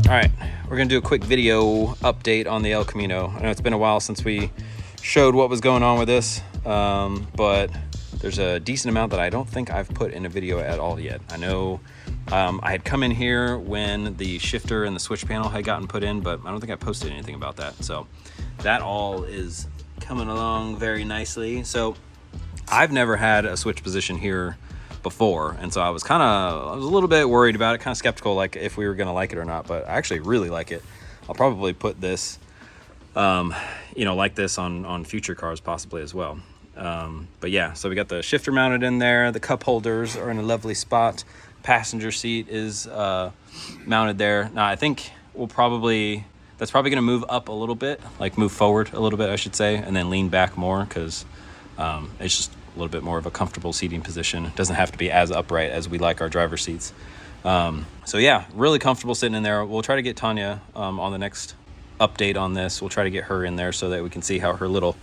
All right, we're gonna do a quick video update on the El Camino. I know it's been a while since we showed what was going on with this, but there's a decent amount that I don't think I've put in a video at all yet. I know I had come in here when the shifter and the switch panel had gotten put in, but I don't think I posted anything about that. So that all is coming along very nicely. So I've never had a switch position here before, and so I was a little bit worried about it, kind of skeptical, like if we were gonna like it or not, but I actually really like it. I'll probably put this like this on future cars possibly as well. But yeah, so we got the shifter mounted in there, the cup holders are in a lovely spot, passenger seat is mounted there. Now I think that's probably gonna move up a little bit, like move forward a little bit I should say, and then lean back more, because it's just a little bit more of a comfortable seating position. It doesn't have to be as upright as we like our driver seats. So yeah, really comfortable sitting in there. We'll try to get Tanya on the next update on this. We'll try to get her in there so that we can see how her little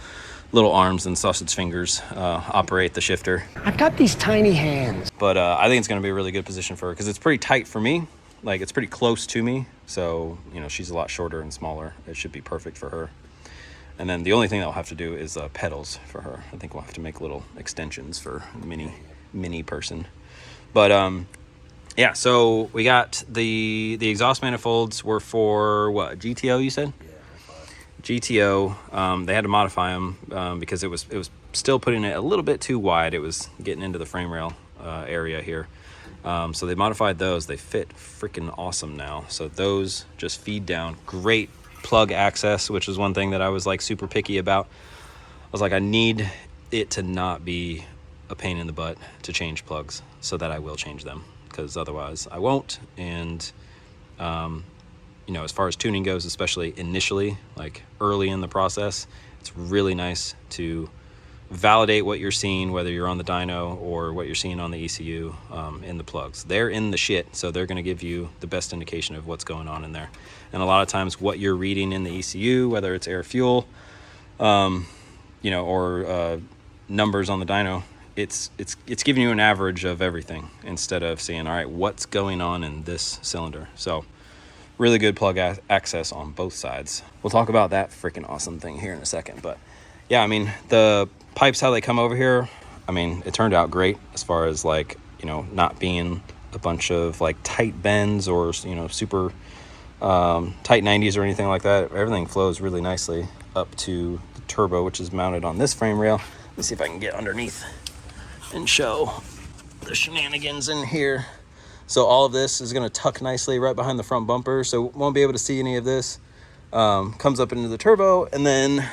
arms and sausage fingers operate the shifter. I've got these tiny hands. But I think it's going to be a really good position for her, because it's pretty tight for me. Like, it's pretty close to me. So, she's a lot shorter and smaller. It should be perfect for her. And then the only thing that we'll have to do is pedals for her. I think we'll have to make little extensions for mini person. But yeah, so we got the exhaust manifolds were for what, GTO you said? Yeah, GTO. They had to modify them because it was still putting it a little bit too wide. It was getting into the frame rail area here. So they modified those. They fit freaking awesome now. So those just feed down. Great plug access, which is one thing that I was like super picky about. I was like, I need it to not be a pain in the butt to change plugs, so that I will change them, because otherwise I won't. And as far as tuning goes, especially initially, like early in the process, it's really nice to validate what you're seeing, whether you're on the dyno or what you're seeing on the ECU in the plugs. They're in the shit, so they're going to give you the best indication of what's going on in there. And a lot of times what you're reading in the ECU, whether it's air fuel, or numbers on the dyno, it's giving you an average of everything instead of saying, all right, what's going on in this cylinder. So really good plug access on both sides. We'll talk about that freaking awesome thing here in a second. But yeah, I mean, the pipes, how they come over here, I mean, it turned out great as far as like, not being a bunch of like tight bends or, super tight 90s or anything like that. Everything flows really nicely up to the turbo, which is mounted on this frame rail. Let me see if I can get underneath and show the shenanigans in here. So all of this is going to tuck nicely right behind the front bumper, so won't be able to see any of this. Comes up into the turbo, and then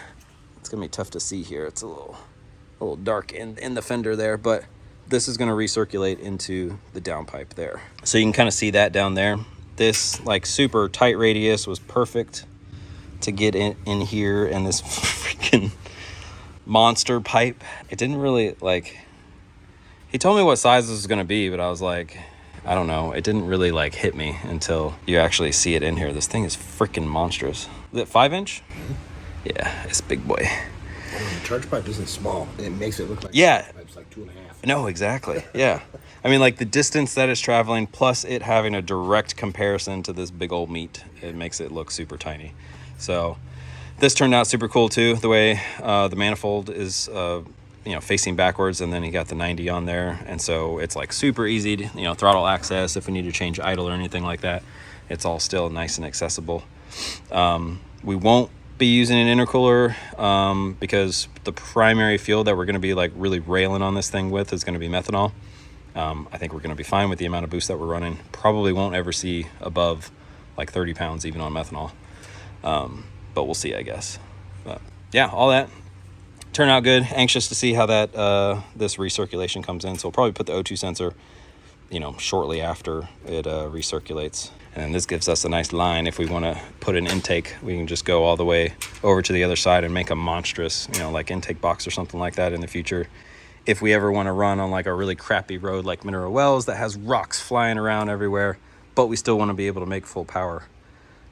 it's gonna be tough to see here. It's a little dark in the fender there, but this is gonna recirculate into the downpipe there. So you can kind of see that down there. This like super tight radius was perfect to get in here, and this freaking monster pipe. It didn't really he told me what size this was gonna be, but I was like, I don't know. It didn't really hit me until you actually see it in here. This thing is freaking monstrous. Is it 5-inch? Mm-hmm. Yeah, it's a big boy. The charge pipe isn't small. It makes it look like pipe's like 2.5. No, exactly. Yeah. I mean, the distance that it's traveling, plus it having a direct comparison to this big old meat, it makes it look super tiny. So this turned out super cool too. The way the manifold is facing backwards, and then you got the 90 on there, and so it's super easy to, throttle access if we need to change idle or anything like that. It's all still nice and accessible. We won't be using an intercooler because the primary fuel that we're going to be really railing on this thing with is going to be methanol. I think we're going to be fine with the amount of boost that we're running. Probably won't ever see above 30 pounds even on methanol, but we'll see, I guess. But yeah, all that turned out good. Anxious to see how that this recirculation comes in, so we'll probably put the O2 sensor shortly after it recirculates. And this gives us a nice line. If we want to put an intake, we can just go all the way over to the other side and make a monstrous, intake box or something like that in the future. If we ever want to run on a really crappy road like Mineral Wells that has rocks flying around everywhere, but we still want to be able to make full power,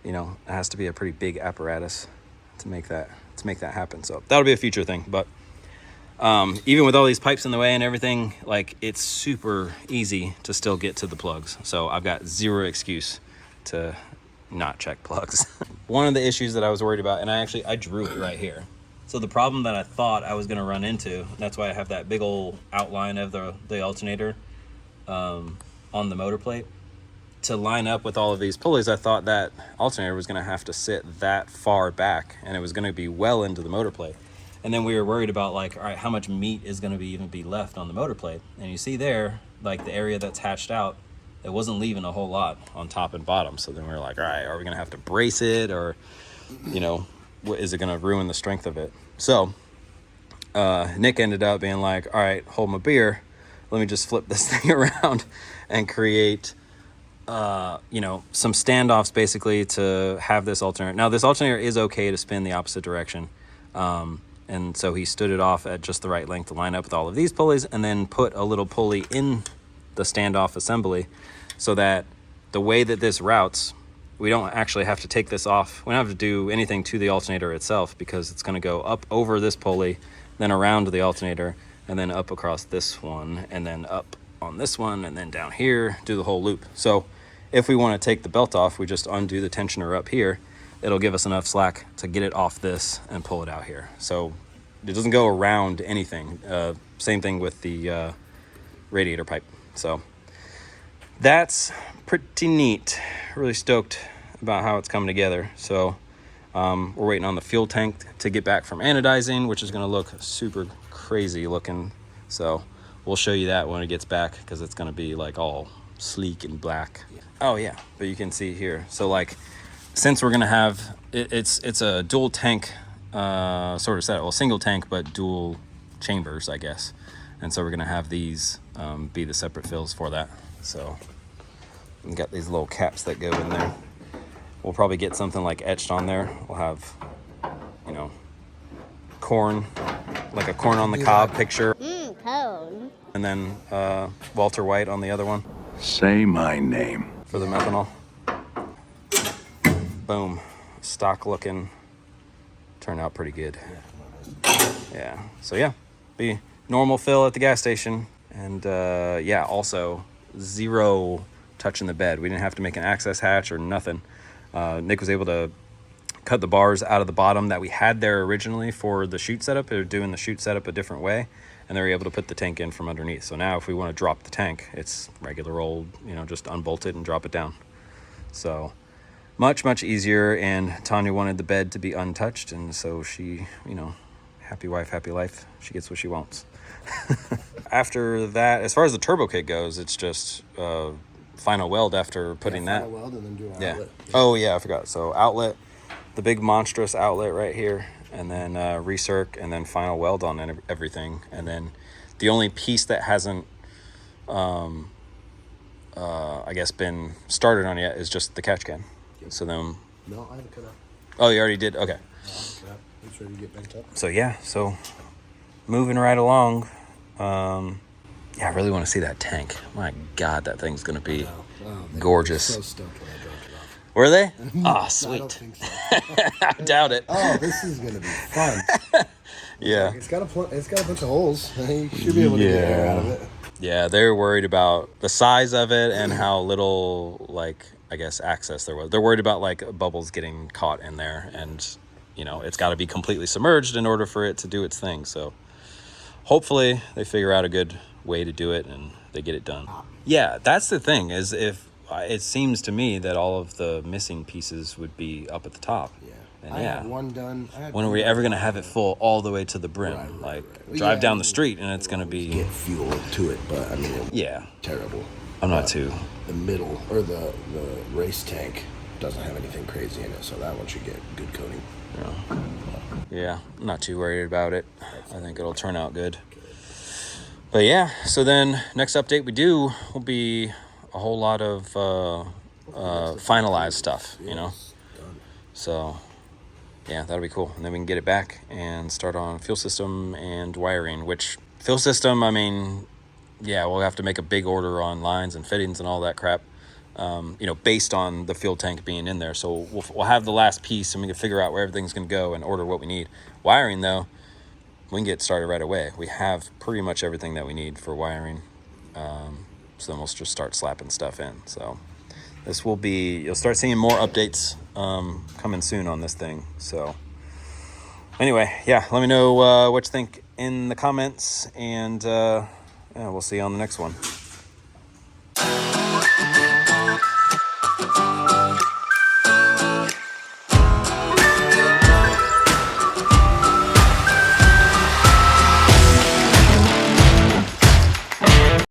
it has to be a pretty big apparatus to make that happen. So that'll be a future thing. But even with all these pipes in the way and everything, it's super easy to still get to the plugs. So I've got zero excuse to not check plugs. One of the issues that I was worried about, and I drew it right here. So the problem that I thought I was going to run into, that's why I have that big old outline of the alternator on the motor plate. To line up with all of these pulleys, I thought that alternator was going to have to sit that far back, and it was going to be well into the motor plate. And then we were worried about, like, all right, how much meat is going to even be left on the motor plate? And you see there, like, the area that's hatched out, it wasn't leaving a whole lot on top and bottom. So then we were like, all right, are we going to have to brace it, or, you know, is it going to ruin the strength of it? So Nick ended up being like, all right, hold my beer. Let me just flip this thing around and create, you know, some standoffs basically to have this alternator. Now, this alternator is okay to spin the opposite direction. And so he stood it off at just the right length to line up with all of these pulleys, and then put a little pulley in the standoff assembly so that the way that this routes, we don't actually have to take this off. We don't have to do anything to the alternator itself, because it's going to go up over this pulley, then around the alternator, and then up across this one, and then up on this one, and then down here, do the whole loop. So if we want to take the belt off, we just undo the tensioner up here. It'll give us enough slack to get it off this and pull it out here. So it doesn't go around anything. Same thing with the radiator pipe. So that's pretty neat. Really stoked about how it's coming together. So we're waiting on the fuel tank to get back from anodizing, which is going to look super crazy looking. So we'll show you that when it gets back, because it's going to be like all sleek and black. Oh yeah, but you can see here. So like, since we're going to have it's a dual tank sort of setup, well, single tank but dual chambers, I guess. And so we're going to have these be the separate fills for that. So we've got these little caps that go in there. We'll probably get something like etched on there. We'll have, you know, corn, like a corn on the cob picture. Cone. And then Walter White on the other one. Say my name. For the methanol. Boom. Stock looking. Turned out pretty good. Yeah. So yeah, be normal fill at the gas station. And yeah, also zero touching the bed. We didn't have to make an access hatch or nothing. Nick was able to cut the bars out of the bottom that we had there originally for the chute setup. They're doing the chute setup a different way, and they were able to put the tank in from underneath. So now if we want to drop the tank, it's regular old, you know, just unbolt it and drop it down. So much, much easier. And Tanya wanted the bed to be untouched, and so she, you know, happy wife, happy life. She gets what she wants. After that, as far as the turbo kit goes, it's just final weld after putting that. Final weld and then do an outlet. Oh yeah, I forgot. So outlet, the big monstrous outlet right here, and then recirc, and then final weld on everything. And then the only piece that hasn't, I guess, been started on yet is just the catch can. Yep. So then. No, I haven't cut up. Oh, you already did. Okay. It's ready to get bent up. So yeah, so moving right along. Yeah, I really want to see that tank. My God, that thing's gonna be gorgeous. So stoked when I dropped it off. Were they? Ah, I sweet. don't think so. I doubt it. Oh, this is gonna be fun. Yeah. It's got a bunch of holes. You should be able to get air out of it. Yeah, they're worried about the size of it and how little, like, I guess, access there was. They're worried about, like, bubbles getting caught in there, and, you know, it's got to be completely submerged in order for it to do its thing. So hopefully they figure out a good way to do it and they get it done. Yeah, that's the thing, is if it seems to me that all of the missing pieces would be up at the top. Yeah. And I yeah, had one done. when are we ever going to have it full all the way to the brim? Right. Drive down the street and it's going to be... Get fuel to it, but I mean, Yeah. terrible. I'm not too... The middle, or the race tank doesn't have anything crazy in it, so that one should get good coating. Yeah, I'm not too worried about it. I think it'll turn out good. But yeah, so then next update we do will be a whole lot of finalized stuff, you know? So yeah, that'll be cool. And then we can get it back and start on fuel system and wiring, which fuel system, I mean, yeah, we'll have to make a big order on lines and fittings and all that crap, you know, based on the fuel tank being in there. So we'll have the last piece and we can figure out where everything's going to go and order what we need. Wiring, though, we can get started right away. We have pretty much everything that we need for wiring. So then we'll just start slapping stuff in. So this will be, you'll start seeing more updates coming soon on this thing. So anyway, yeah, let me know what you think in the comments, and yeah, we'll see you on the next one.